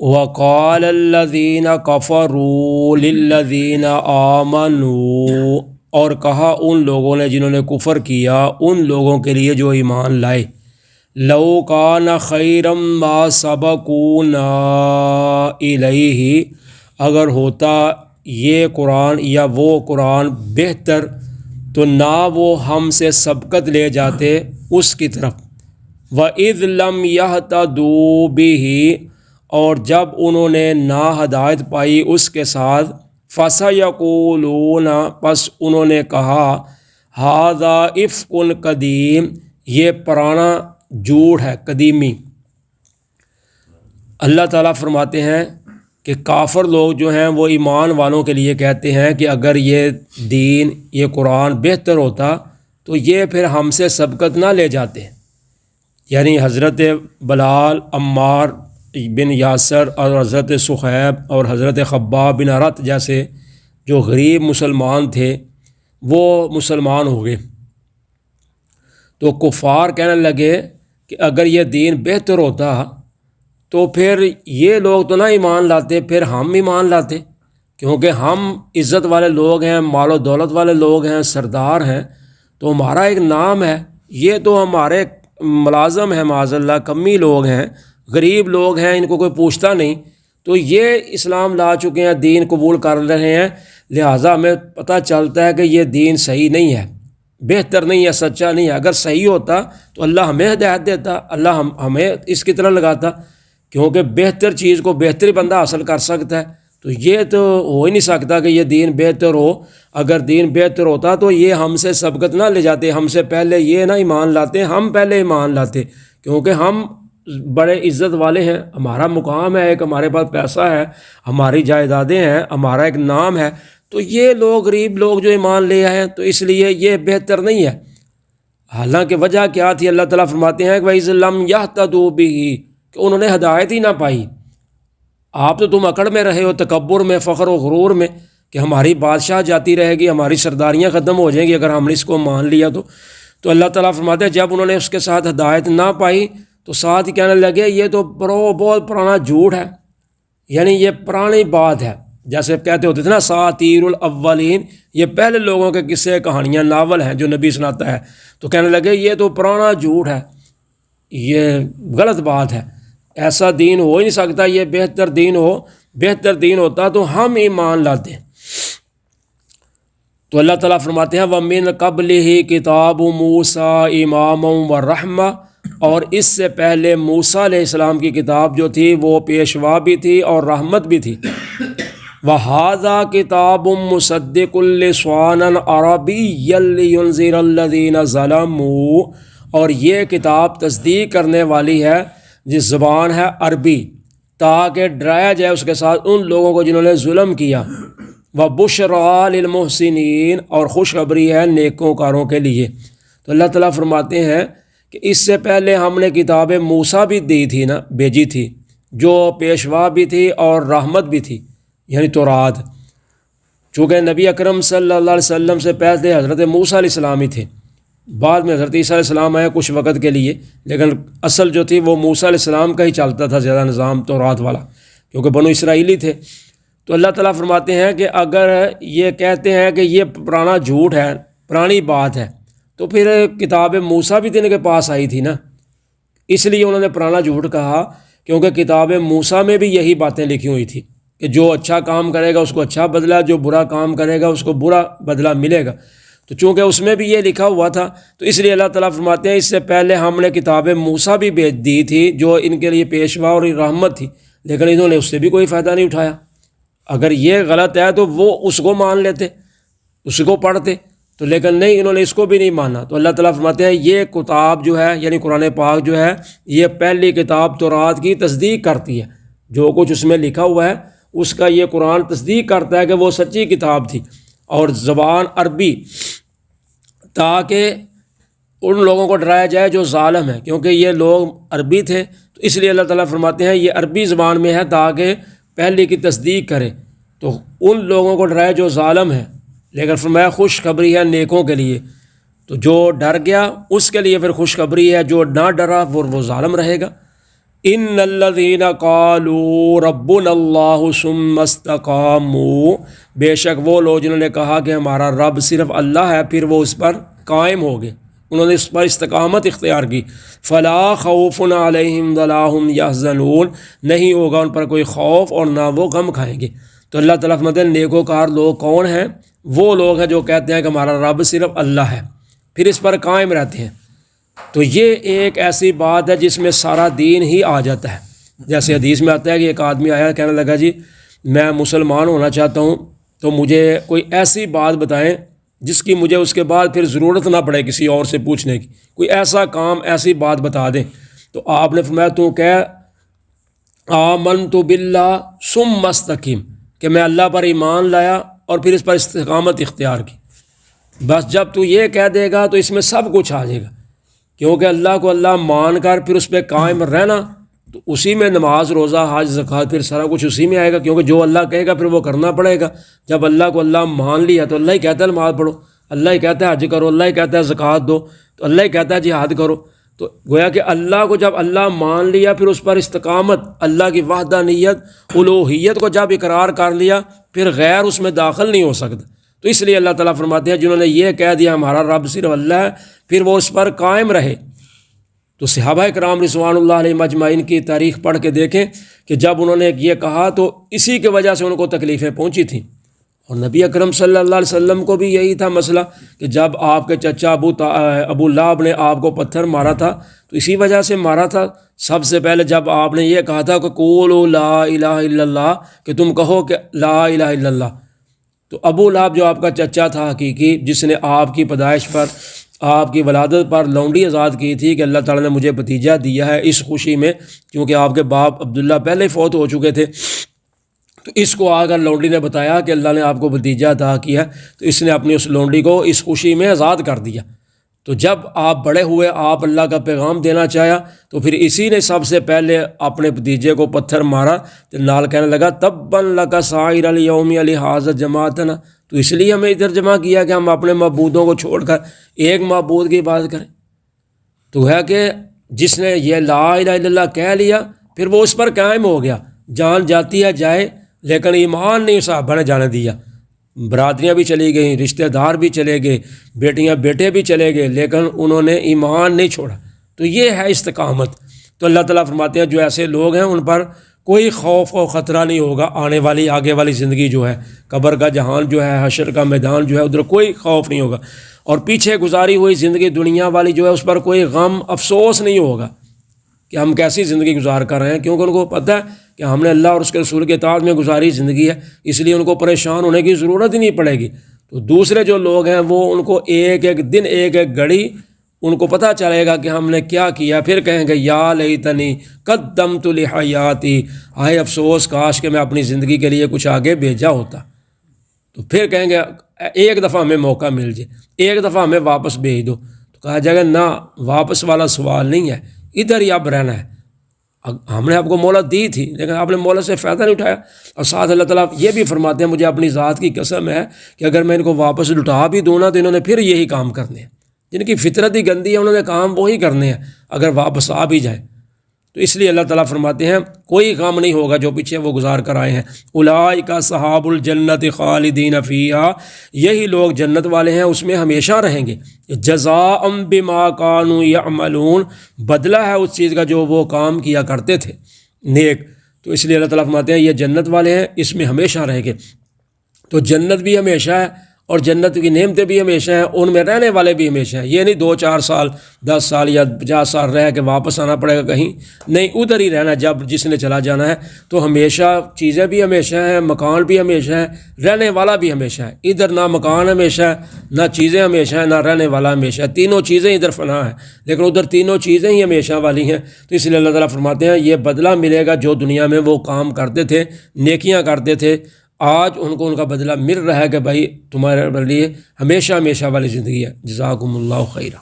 وقال الذین کفروا للذین آمنوا، اور کہا ان لوگوں نے جنہوں نے کفر کیا ان لوگوں کے لیے جو ایمان لائے، لو کان خیرا ما سبقونا الیہ، اگر ہوتا یہ قرآن یا وہ قرآن بہتر تو نہ وہ ہم سے سبقت لے جاتے اس کی طرف۔ وَإِذْ لَمْ يَهْتَدُوا بِهِ، اور جب انہوں نے نا ہدایت پائی اس کے ساتھ، فَسَيَقُولُونَ، پس انہوں نے کہا، ہَذَا إِفْكٌ قدیم، یہ پرانا جھوٹ ہے، قدیمی۔ اللہ تعالیٰ فرماتے ہیں کہ کافر لوگ جو ہیں وہ ایمان والوں کے لیے کہتے ہیں کہ اگر یہ دین، یہ قرآن بہتر ہوتا تو یہ پھر ہم سے سبقت نہ لے جاتے۔ یعنی حضرت بلال، عمار بن یاسر اور حضرت صہیب اور حضرت خباب بن ارت جیسے جو غریب مسلمان تھے وہ مسلمان ہو گئے، تو کفار کہنے لگے کہ اگر یہ دین بہتر ہوتا تو پھر یہ لوگ تو نہ ایمان لاتے، پھر ہم ایمان لاتے، کیونکہ ہم عزت والے لوگ ہیں، مال و دولت والے لوگ ہیں، سردار ہیں، تو ہمارا ایک نام ہے۔ یہ تو ہمارے ملازم ہیں، معاذ اللہ کمی لوگ ہیں، غریب لوگ ہیں، ان کو کوئی پوچھتا نہیں، تو یہ اسلام لا چکے ہیں، دین قبول کر رہے ہیں، لہٰذا ہمیں پتہ چلتا ہے کہ یہ دین صحیح نہیں ہے، بہتر نہیں ہے، سچا نہیں ہے۔ اگر صحیح ہوتا تو اللہ ہمیں ہدایت دیتا، اللہ ہمیں اس کی طرح لگاتا، کیونکہ بہتر چیز کو بہتر ہی بندہ حاصل کر سکتا ہے۔ تو یہ تو ہو ہی نہیں سکتا کہ یہ دین بہتر ہو۔ اگر دین بہتر ہوتا تو یہ ہم سے سبقت نہ لے جاتے، ہم سے پہلے یہ نہ ایمان لاتے، ہم پہلے ایمان لاتے، کیونکہ ہم بڑے عزت والے ہیں، ہمارا مقام ہے، ایک ہمارے پاس پیسہ ہے، ہماری جائیدادیں ہیں، ہمارا ایک نام ہے، تو یہ لوگ غریب لوگ جو ایمان لے آئے ہیں تو اس لیے یہ بہتر نہیں ہے۔ حالانکہ وجہ کیا تھی؟ اللہ تعالیٰ فرماتے ہیں کہ وَإِذْ لَمْ يَهْتَدُوا بِهِ، کہ انہوں نے ہدایت ہی نہ پائی۔ آپ تو تم اکڑ میں رہے ہو، تکبر میں، فخر و غرور میں، کہ ہماری بادشاہ جاتی رہے گی، ہماری سرداریاں ختم ہو جائیں گی اگر ہم نے اس کو مان لیا تو اللہ تعالیٰ فرماتے ہیں جب انہوں نے اس کے ساتھ ہدایت نہ پائی تو ساتھ ہی کہنے لگے یہ تو بہت پرانا جھوٹ ہے، یعنی یہ پرانی بات ہے۔ جیسے کہتے ہوتے تھے نا اساطیر الاولین، یہ پہلے لوگوں کے قصے، کہانیاں، ناول ہیں جو نبی سناتا ہے، تو کہنے لگے یہ تو پرانا جھوٹ ہے، یہ غلط بات ہے، ایسا دین ہو ہی نہیں سکتا، یہ بہتر دین ہو، بہتر دین ہوتا تو ہم ایمان لاتے۔ تو اللہ تعالیٰ فرماتے ہیں وَمِن قَبْلِهِ كِتَابُ مُوسَىٰ إِمَامًا وَرَحْمَةً، اور اس سے پہلے موسیٰ علیہ السلام کی کتاب جو تھی وہ پیشوا بھی تھی اور رحمت بھی تھی۔ وَهَٰذَا كِتَابٌ مُصَدِّقٌ لِّسَانًا عَرَبِيًّا لِّيُنذِرَ الَّذِينَ ظَلَمُوا، اور یہ کتاب تصدیق کرنے والی ہے جس زبان ہے عربی، تاکہ ڈرایا جائے اس کے ساتھ ان لوگوں کو جنہوں نے ظلم کیا۔ وَبُشْرَىٰ لِلْمُحْسِنِينَ، اور خوشخبری ہے نیکوں کاروں کے لیے۔ تو اللہ تعالیٰ فرماتے ہیں کہ اس سے پہلے ہم نے کتاب موسیٰ بھی دی تھی نا، بھیجی تھی، جو پیشوا بھی تھی اور رحمت بھی تھی، یعنی تورات۔ چونکہ نبی اکرم صلی اللہ علیہ وسلم سے پہلے حضرت موسیٰ علیہ السلام ہی تھے، بعد میں حضرت عیسیٰ علیہ السلام آئے کچھ وقت کے لیے، لیکن اصل جو تھی وہ موسیٰ علیہ السلام کا ہی چلتا تھا زیادہ نظام تورات والا، کیونکہ بنو اسرائیلی تھے۔ تو اللہ تعالیٰ فرماتے ہیں کہ اگر یہ کہتے ہیں کہ یہ پرانا جھوٹ ہے، پرانی بات ہے، تو پھر کتاب موسیٰ بھی تو ان کے پاس آئی تھی نا، اس لیے انہوں نے پرانا جھوٹ کہا، کیونکہ کتاب موسیٰ میں بھی یہی باتیں لکھی ہوئی تھی کہ جو اچھا کام کرے گا اس کو اچھا بدلہ، جو برا کام کرے گا اس کو برا بدلہ ملے گا۔ تو چونکہ اس میں بھی یہ لکھا ہوا تھا تو اس لیے اللہ تعالیٰ فرماتے ہیں اس سے پہلے ہم نے کتاب موسیٰ بھی بھیج دی تھی جو ان کے لیے پیشوا اور رحمت تھی، لیکن انہوں نے اس سے بھی کوئی فائدہ نہیں اٹھایا۔ اگر یہ غلط ہے تو وہ اس کو مان لیتے، اس کو پڑھتے، تو لیکن نہیں، انہوں نے اس کو بھی نہیں مانا۔ تو اللہ تعالیٰ فرماتے ہیں یہ کتاب جو ہے، یعنی قرآن پاک جو ہے، یہ پہلی کتاب تورات کی تصدیق کرتی ہے، جو کچھ اس میں لکھا ہوا ہے اس کا یہ قرآن تصدیق کرتا ہے کہ وہ سچی کتاب تھی اور زبان عربی، تاکہ ان لوگوں کو ڈرایا جائے جو ظالم ہیں، کیونکہ یہ لوگ عربی تھے، تو اس لیے اللہ تعالیٰ فرماتے ہیں یہ عربی زبان میں ہے تاکہ پہلے کی تصدیق کرے، تو ان لوگوں کو ڈرائے جو ظالم ہیں، لیکن فرمایا خوشخبری ہے نیکوں کے لیے۔ تو جو ڈر گیا اس کے لیے پھر خوشخبری ہے، جو نہ ڈرا وہ ظالم رہے گا۔ ان الذین قالوا ربنا اللہ ثم استقاموا، بے شک وہ لوگ جنہوں نے کہا کہ ہمارا رب صرف اللہ ہے، پھر وہ اس پر قائم ہو گئے، انہوں نے اس پر استقامت اختیار کی، فلا خوف علیہم ولا هم یحزنون، نہیں ہوگا ان پر کوئی خوف اور نہ وہ غم کھائیں گے۔ تو اللہ تعالیٰ فرماتے ہیں نیکوکار لوگ کون ہیں؟ وہ لوگ ہیں جو کہتے ہیں کہ ہمارا رب صرف اللہ ہے، پھر اس پر قائم رہتے ہیں۔ تو یہ ایک ایسی بات ہے جس میں سارا دین ہی آ جاتا ہے۔ جیسے حدیث میں آتا ہے کہ ایک آدمی آیا کہنے لگا جی میں مسلمان ہونا چاہتا ہوں، تو مجھے کوئی ایسی بات بتائیں جس کی مجھے اس کے بعد پھر ضرورت نہ پڑے کسی اور سے پوچھنے کی، کوئی ایسا کام ایسی بات بتا دیں۔ تو آپ نے فرمایا تو کہہ آمنت باللہ ثم استقم، کہ میں اللہ پر ایمان لایا اور پھر اس پر استقامت اختیار کی۔ بس جب تو یہ کہہ دے گا تو اس میں سب کچھ آ جائے گا، کیونکہ اللہ کو اللہ مان کر پھر اس پہ قائم رہنا، تو اسی میں نماز روزہ حج زکوٰۃ پھر سارا کچھ اسی میں آئے گا، کیونکہ جو اللہ کہے گا پھر وہ کرنا پڑے گا۔ جب اللہ کو اللہ مان لیا تو اللہ ہی کہتا ہے نماز پڑھو، اللہ ہی کہتا ہے حج کرو، اللہ ہی کہتا ہے زکوٰۃ دو، تو اللہ ہی کہتا ہے جہاد کرو۔ تو گویا کہ اللہ کو جب اللہ مان لیا پھر اس پر استقامت، اللہ کی وحدانیت الوہیت کو جب اقرار کر لیا پھر غیر اس میں داخل نہیں ہو سکتا۔ تو اس لیے اللہ تعالیٰ فرماتے ہیں جنہوں نے یہ کہہ دیا ہمارا رب صرف اللہ ہے، پھر وہ اس پر قائم رہے۔ تو صحابہ کرام رضوان اللہ علیہ مجمعین کی تاریخ پڑھ کے دیکھیں کہ جب انہوں نے یہ کہا تو اسی کی وجہ سے ان کو تکلیفیں پہنچی تھیں، اور نبی اکرم صلی اللہ علیہ وسلم کو بھی یہی تھا مسئلہ کہ جب آپ کے چچا ابو لہب نے آپ کو پتھر مارا تھا تو اسی وجہ سے مارا تھا۔ سب سے پہلے جب آپ نے یہ کہا تھا کہ قولوا لا الہ الا اللہ، کہ تم کہو کہ لا الہ الا اللہ، تو ابو لہب جو آپ کا چچا تھا حقیقی، جس نے آپ کی پیدائش پر آپ کی ولادت پر لونڈی آزاد کی تھی کہ اللہ تعالیٰ نے مجھے بھتیجا دیا ہے اس خوشی میں، کیونکہ آپ کے باپ عبداللہ پہلے فوت ہو چکے تھے، تو اس کو آ کر لونڈی نے بتایا کہ اللہ نے آپ کو بھتیجا عطا کیا، تو اس نے اپنی اس لونڈی کو اس خوشی میں آزاد کر دیا۔ تو جب آپ بڑے ہوئے، آپ اللہ کا پیغام دینا چاہیا، تو پھر اسی نے سب سے پہلے اپنے بھتیجے کو پتھر مارا، تو نال کہنے لگا تبا لک سائر الیوم لہذا جماعتنا، تو اس لیے ہمیں ادھر جمع کیا کہ ہم اپنے معبودوں کو چھوڑ کر ایک معبود کی بات کریں۔ تو ہے کہ جس نے یہ لا الہ الا اللہ کہہ لیا پھر وہ اس پر قائم ہو گیا، جان جاتی ہے جائے، لیکن ایمان نہیں صحابہ نے جانے دیا۔ برادریاں بھی چلی گئیں، رشتہ دار بھی چلے گئے، بیٹیاں بیٹے بھی چلے گئے، لیکن انہوں نے ایمان نہیں چھوڑا۔ تو یہ ہے استقامت۔ تو اللہ تعالیٰ فرماتے ہیں جو ایسے لوگ ہیں ان پر کوئی خوف و خطرہ نہیں ہوگا، آنے والی آگے والی زندگی جو ہے، قبر کا جہان جو ہے، حشر کا میدان جو ہے، ادھر کوئی خوف نہیں ہوگا، اور پیچھے گزاری ہوئی زندگی دنیا والی جو ہے اس پر کوئی غم افسوس نہیں ہوگا کہ ہم کیسی زندگی گزار کر رہے ہیں، کیونکہ ان کو پتہ ہے کہ ہم نے اللہ اور اس کے رسول کے اطاعت میں گزاری زندگی ہے، اس لیے ان کو پریشان ہونے کی ضرورت ہی نہیں پڑے گی۔ تو دوسرے جو لوگ ہیں وہ ان کو ایک ایک دن ایک ایک گھڑی ان کو پتہ چلے گا کہ ہم نے کیا کیا، پھر کہیں گے یا لیتنی قدمت لحیاتی، ہائے افسوس کاش کہ میں اپنی زندگی کے لیے کچھ آگے بھیجا ہوتا۔ تو پھر کہیں گے ایک دفعہ ہمیں موقع مل جائے، ایک دفعہ ہمیں واپس بھیج دو، تو کہا جائے گا نہ، واپس والا سوال نہیں ہے، ادھر ہی اب رہنا ہے۔ ہم نے آپ کو مہلت دی تھی لیکن آپ نے مہلت سے فائدہ نہیں اٹھایا۔ اور ساتھ اللہ تعالیٰ یہ بھی فرماتے ہیں مجھے اپنی ذات کی قسم ہے کہ اگر میں ان کو واپس لٹا بھی دوں نا تو انہوں نے پھر یہی کام کرنے ہیں، جن کی فطرت ہی گندی ہے انہوں نے کام وہی کرنے ہیں اگر واپس آ بھی جائیں۔ تو اس لیے اللہ تعالیٰ فرماتے ہیں کوئی غم نہیں ہوگا جو پیچھے وہ گزار کر آئے ہیں۔ اولئک اصحاب الجنت خالدین فیہا، یہی لوگ جنت والے ہیں، اس میں ہمیشہ رہیں گے۔ جزاء بما کانوا یعملون، بدلہ ہے اس چیز کا جو وہ کام کیا کرتے تھے نیک۔ تو اس لیے اللہ تعالیٰ فرماتے ہیں یہ جنت والے ہیں، اس میں ہمیشہ رہیں گے۔ تو جنت بھی ہمیشہ ہے اور جنت کی نعمتیں بھی ہمیشہ ہیں، ان میں رہنے والے بھی ہمیشہ ہیں۔ یہ نہیں 2-4 سال 10 سال یا 50 سال رہ کے واپس آنا پڑے گا کہیں، نہیں، ادھر ہی رہنا جب جس نے چلا جانا ہے۔ تو ہمیشہ چیزیں بھی ہمیشہ ہیں، مکان بھی ہمیشہ ہے، رہنے والا بھی ہمیشہ ہے۔ ادھر نہ مکان ہمیشہ ہے، نہ چیزیں ہمیشہ ہیں، نہ رہنے والا ہمیشہ ہے، تینوں چیزیں ادھر فنا ہیں، لیکن ادھر تینوں چیزیں ہی ہمیشہ والی ہیں۔ تو اس لیے اللہ تعالیٰ فرماتے ہیں یہ بدلہ ملے گا جو دنیا میں وہ کام کرتے تھے، نیکیاں کرتے تھے، آج ان کو ان کا بدلہ مل رہا ہے کہ بھائی تمہارے لیے ہمیشہ ہمیشہ والی زندگی ہے۔ جزاکم اللہ خیرہ۔